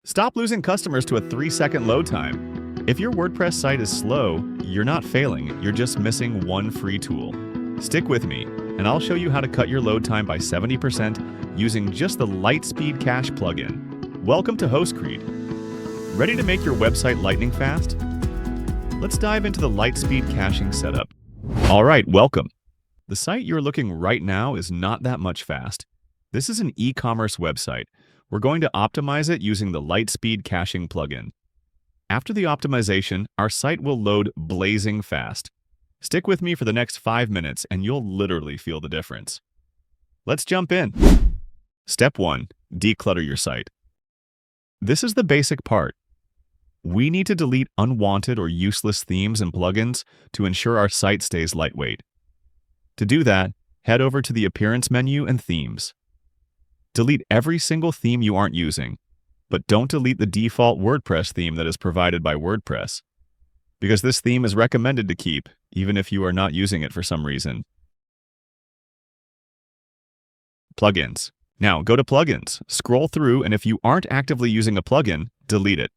Stop losing customers to a 3-second load time. If your WordPress site is slow, you're not failing, you're just missing one free tool. Stick with me, and I'll show you how to cut your load time by 70% using just the Lightspeed Cache plugin. Welcome to HostCreed. Ready to make your website lightning fast? Let's dive into the Lightspeed caching setup. All right, welcome. The site you're looking right now is not that much fast. This is an e-commerce website. We're going to optimize it using the Lightspeed caching plugin. After the optimization, our site will load blazing fast. Stick with me for the next 5 minutes and you'll literally feel the difference. Let's jump in. Step 1. Declutter your site. This is the basic part. We need to delete unwanted or useless themes and plugins to ensure our site stays lightweight. To do that, head over to the Appearance menu and Themes. Delete every single theme you aren't using, but don't delete the default WordPress theme that is provided by WordPress, because this theme is recommended to keep, even if you are not using it for some reason. Plugins. Now go to Plugins, scroll through, and if you aren't actively using a plugin, delete it.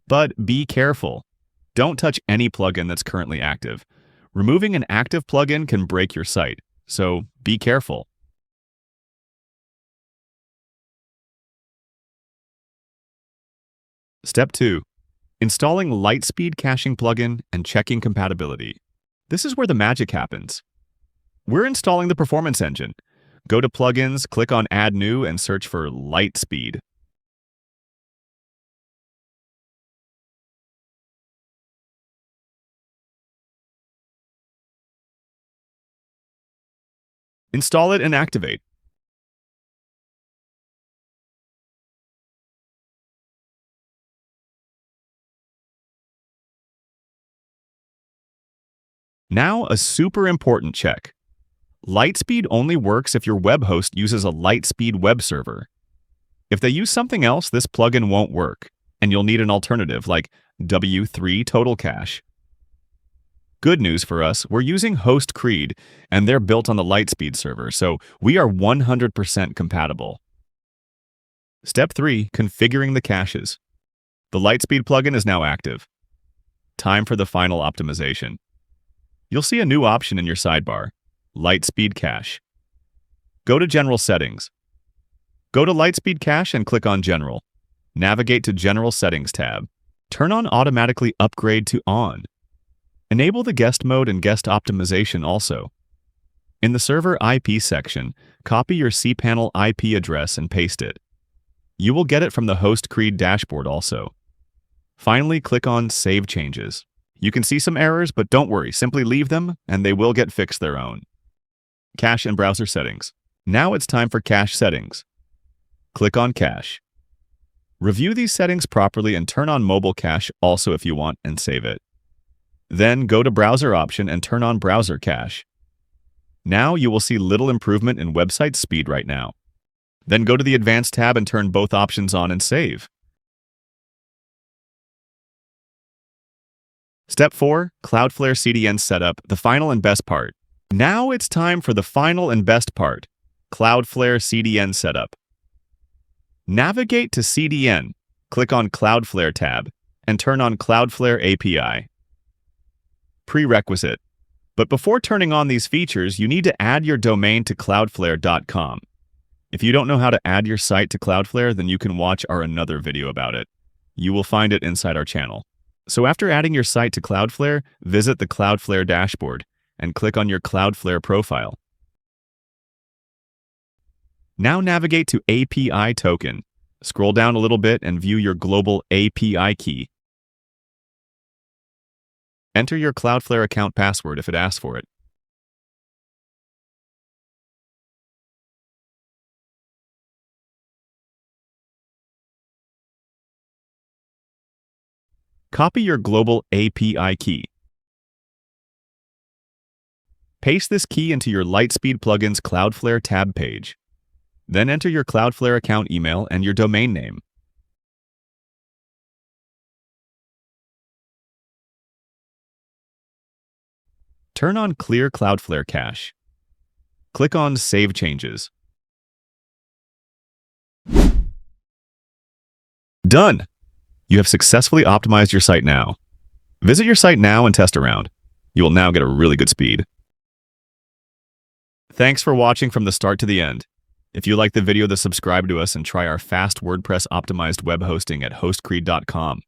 But be careful. Don't touch any plugin that's currently active. Removing an active plugin can break your site, so be careful. Step 2. Installing Lightspeed caching plugin and checking compatibility. This is where the magic happens. We're installing the performance engine. Go to Plugins, click on Add New, and search for Lightspeed. Install it and activate. Now, a super important check. Lightspeed only works if your web host uses a Lightspeed web server. If they use something else, this plugin won't work, and you'll need an alternative like W3 Total Cache. Good news for us, we're using HostCreed, and they're built on the Lightspeed server, so we are 100% compatible. Step 3. Configuring the caches. The Lightspeed plugin is now active. Time for the final optimization. You'll see a new option in your sidebar, Lightspeed Cache. Go to General Settings. Go to Lightspeed Cache and click on General. Navigate to General Settings tab. Turn on Automatically Upgrade to On. Enable the guest mode and guest optimization also. In the Server IP section, copy your cPanel IP address and paste it. You will get it from the HostCreed dashboard also. Finally, click on Save Changes. You can see some errors, but don't worry, simply leave them and they will get fixed their own. Cache and browser settings. Now it's time for cache settings. Click on Cache. Review these settings properly and turn on mobile cache also if you want and save it. Then go to Browser option and turn on Browser Cache. Now you will see little improvement in website speed right now. Then go to the Advanced tab and turn both options on and save. Step 4. Cloudflare CDN setup, the final and best part. Now it's time for the final and best part, Cloudflare CDN setup. Navigate to CDN, click on Cloudflare tab, and turn on Cloudflare API. Prerequisite. But before turning on these features, you need to add your domain to cloudflare.com. If you don't know how to add your site to Cloudflare, then you can watch our another video about it. You will find it inside our channel. So after adding your site to Cloudflare, visit the Cloudflare dashboard and click on your Cloudflare profile. Now navigate to API token. Scroll down a little bit and view your global API key. Enter your Cloudflare account password if it asks for it. Copy your global API key. Paste this key into your Lightspeed plugin's Cloudflare tab page. Then enter your Cloudflare account email and your domain name. Turn on Clear Cloudflare Cache. Click on Save Changes. Done! You have successfully optimized your site now. Visit your site now and test around. You will now get a really good speed. Thanks for watching from the start to the end. If you liked the video, then subscribe to us and try our fast WordPress optimized web hosting at HostCreed.com.